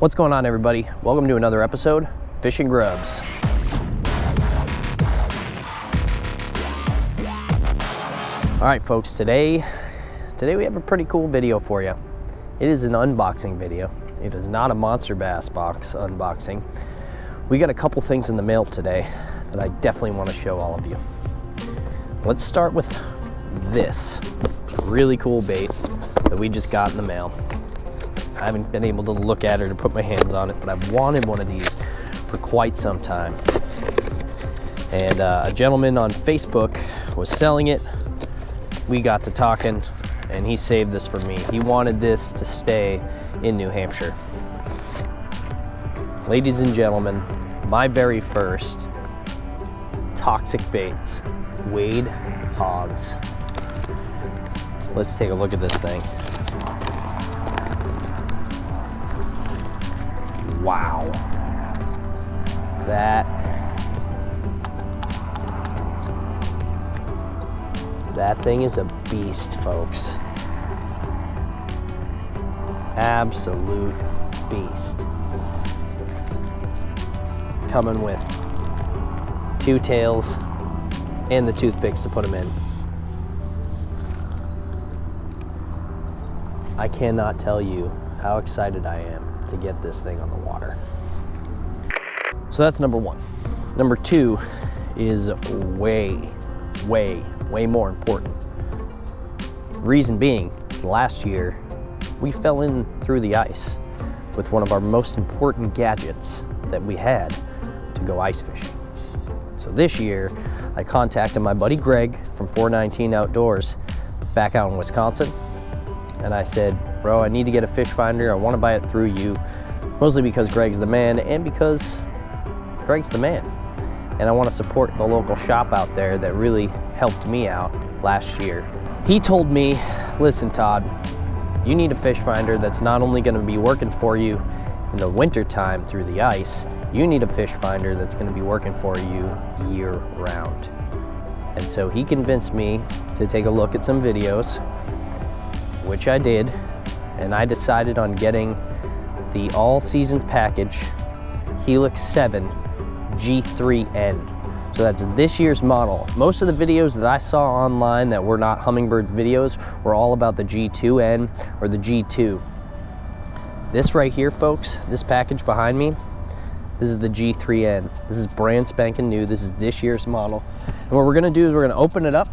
What's going on, everybody? Welcome to another episode, Fishing Grubs. All right, folks, today we have a pretty cool video for you. It is an unboxing video. It is not a monster bass box unboxing. We got a couple things in the mail today that I definitely want to show all of you. Let's start with this really cool bait that we just got in the mail. I haven't been able to look at it or put my hands on it, but I've wanted one of these for quite some time. And a gentleman on Facebook was selling it. We got to talking and he saved this for me. He wanted this to stay in New Hampshire. Ladies and gentlemen, my very first toxic baits, Wade Hogs. Let's take a look at this thing. Wow. That thing is a beast, folks. Absolute beast. Coming with 2 tails and the toothpicks to put them in. I cannot tell you how excited I am to get this thing on the water. So that's number one. Number two is way more important. Reason being, last year we fell in through the ice with one of our most important gadgets that we had to go ice fishing. So this year I contacted my buddy Greg from 419 Outdoors back out in Wisconsin, and I said, bro, I need to get a fish finder. I want to buy it through you, mostly because Greg's the man and because Greg's the man. And I want to support the local shop out there that really helped me out last year. He told me, listen, Todd, you need a fish finder that's not only going to be working for you in the winter time through the ice, you need a fish finder that's going to be working for you year round. And so he convinced me to take a look at some videos, which I did, and I decided on getting the all seasons package Helix 7 G3N. So that's this year's model. Most of the videos that I saw online that were not Hummingbird's videos were all about the G2N or the G2. This right here, folks, this package behind me, this is the G3N. This is brand spanking new. This is this year's model. And what we're gonna do is we're gonna open it up.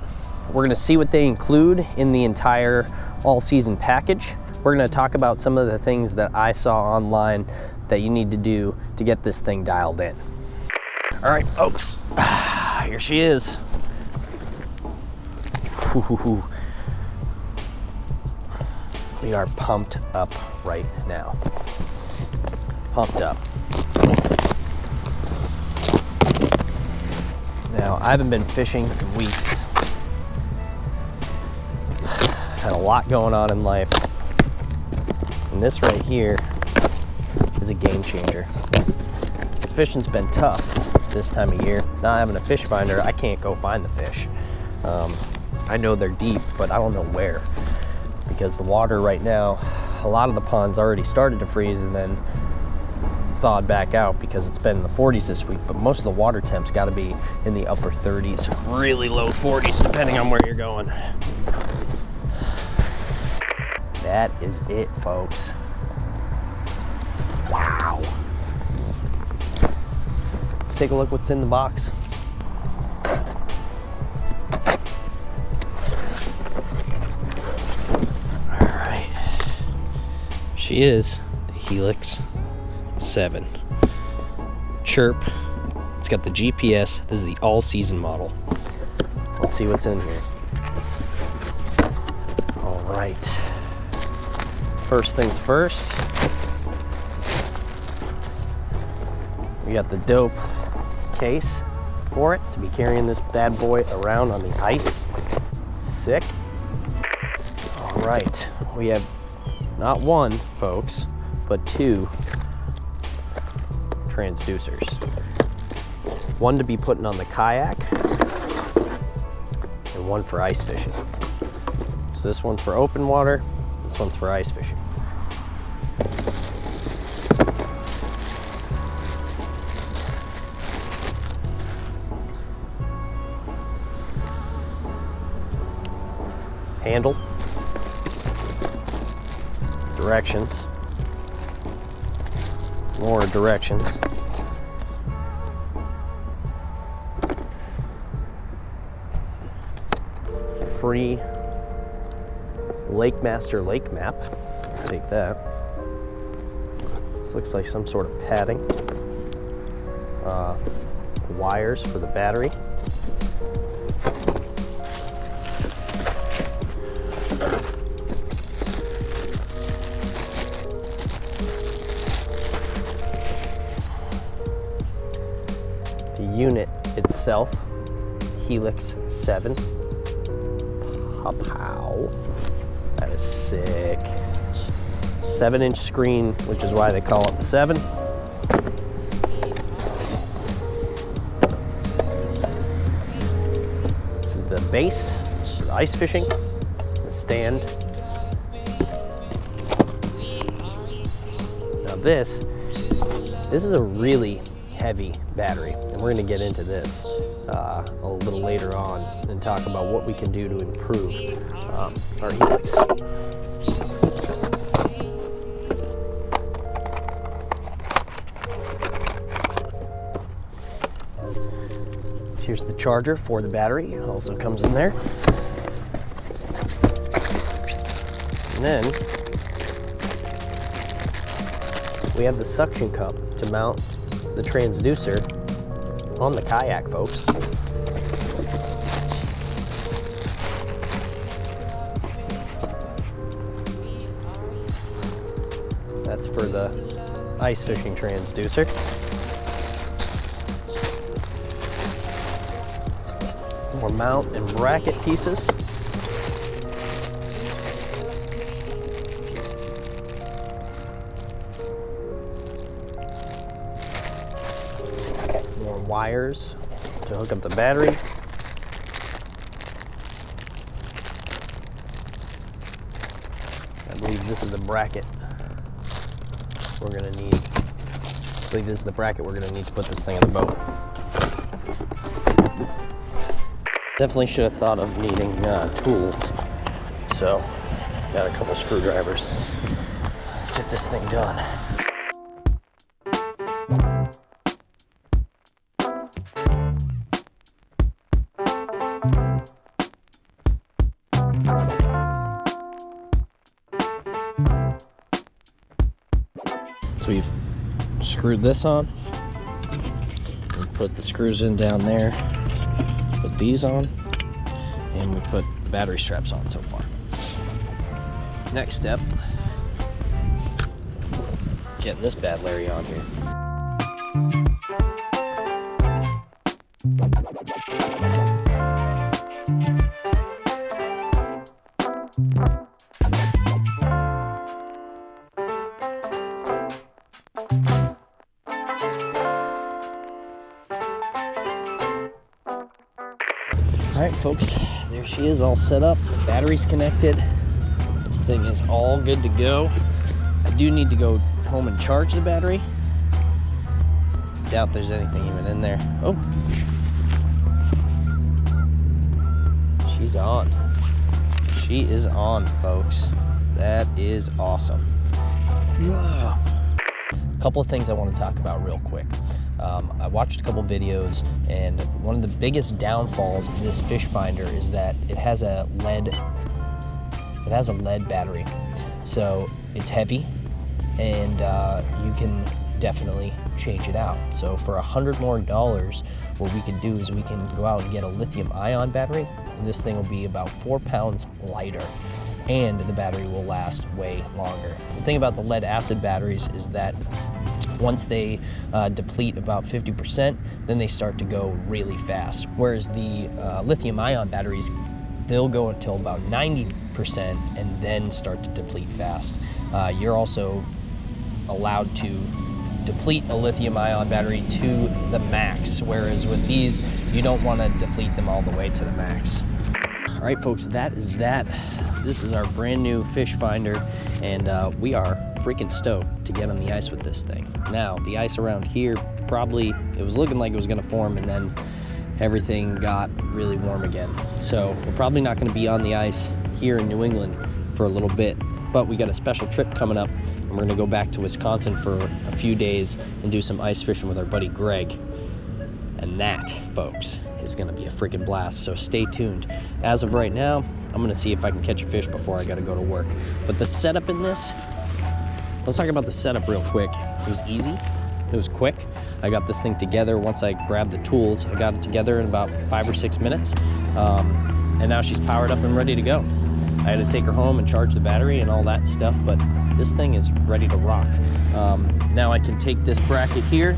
We're gonna see what they include in the entire all-season package. We're gonna talk about some of the things that I saw online that you need to do to get this thing dialed in. All right, folks, here she is. We are pumped up right now. Pumped up. Now, I haven't been fishing in weeks. Had a lot going on in life. And this right here is a game changer. This fishing's been tough this time of year. Not having a fish finder, I can't go find the fish. I know they're deep, but I don't know where. Because the water right now, a lot of the ponds already started to freeze and then thawed back out because it's been in the 40s this week, but most of the water temps gotta be in the upper 30s, really low 40s, depending on where you're going. That is it, folks. Wow. Let's take a look what's in the box. All right. She is the Helix 7. Chirp. It's got the GPS. This is the all-season model. Let's see what's in here. All right. First things first. We got the dope case for it to be carrying this bad boy around on the ice. Sick. All right. We have not one, folks, but 2 transducers. One to be putting on the kayak and one for ice fishing. So this one's for open water, this one's for ice fishing. handle, directions, more directions, free Lake Master lake map. Take that. This looks like some sort of padding. Wires for the battery. The unit itself, Helix 7. Pow. That is sick. 7-inch screen, which is why they call it the 7. This is the base, this is ice fishing, the stand. Now this is a really heavy battery, and we're gonna get into this a little later on and talk about what we can do to improve our Helix. Here's the charger for the battery, it also comes in there. And then we have the suction cup to mount the transducer on the kayak, folks. That's for the ice fishing transducer. More mount and bracket pieces. More wires to hook up the battery. I believe this is the bracket we're gonna need. I believe this is the bracket we're gonna need to put this thing in the boat. Definitely should have thought of needing tools. So, got a couple screwdrivers. Let's get this thing done. So we've screwed this on. We put the screws in down there. Put these on, and we put the battery straps on so far. Next step, getting this bad Larry on here. All right, folks, there she is, all set up. The battery's connected. This thing is all good to go. I do need to go home and charge the battery. Doubt there's anything even in there. Oh, she's on. She is on, folks. That is awesome. Whoa. A couple of things I want to talk about real quick. I watched a couple videos, and one of the biggest downfalls of this fish finder is that it has a lead battery. So it's heavy, and you can definitely change it out. So for $100 more, what we can do is we can go out and get a lithium ion battery, and this thing will be about 4 pounds lighter, and the battery will last way longer. The thing about the lead acid batteries is that once they deplete about 50%, then they start to go really fast. Whereas the lithium ion batteries, they'll go until about 90% and then start to deplete fast. You're also allowed to deplete a lithium ion battery to the max, whereas with these, you don't want to deplete them all the way to the max. All right, folks, that is that. This is our brand new fish finder, and we are freaking stoked to get on the ice with this thing. Now, the ice around here, it was looking like it was gonna form, and then everything got really warm again. So we're probably not gonna be on the ice here in New England for a little bit, but we got a special trip coming up, and we're gonna go back to Wisconsin for a few days and do some ice fishing with our buddy Greg. And that, folks, is gonna be a freaking blast, so stay tuned. As of right now, I'm gonna see if I can catch a fish before I gotta go to work. But the setup in this, let's talk about the setup real quick. It was easy, it was quick. I got this thing together once I grabbed the tools. I got it together in about 5 or 6 minutes. And now she's powered up and ready to go. I had to take her home and charge the battery and all that stuff, but this thing is ready to rock. Now I can take this bracket here.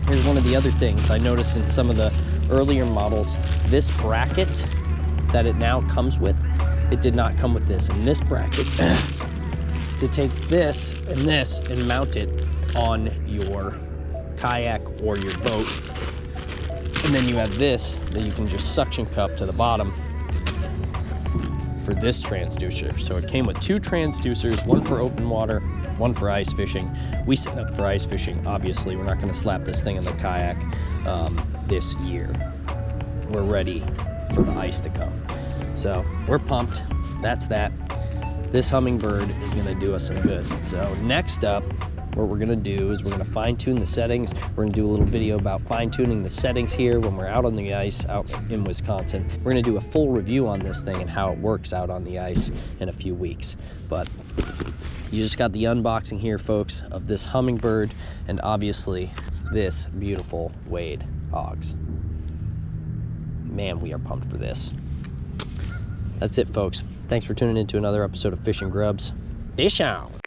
Here's one of the other things I noticed in some of the earlier models. This bracket that it now comes with, it did not come with this. And this bracket is to take this and mount it on your kayak or your boat. And then you have this that you can just suction cup to the bottom for this transducer. So it came with 2 transducers, one for open water, one for ice fishing. We set up for ice fishing, obviously. We're not gonna slap this thing in the kayak this year. We're ready for the ice to come. So we're pumped, that's that. This Humminbird is gonna do us some good. So next up, what we're gonna do is we're gonna fine tune the settings. We're gonna do a little video about fine tuning the settings here when we're out on the ice out in Wisconsin. We're gonna do a full review on this thing and how it works out on the ice in a few weeks. But you just got the unboxing here, folks, of this Humminbird and obviously this beautiful Wade Hogs. Man, we are pumped for this. That's it, folks. Thanks for tuning in to another episode of Fish and Grubs. Fish out!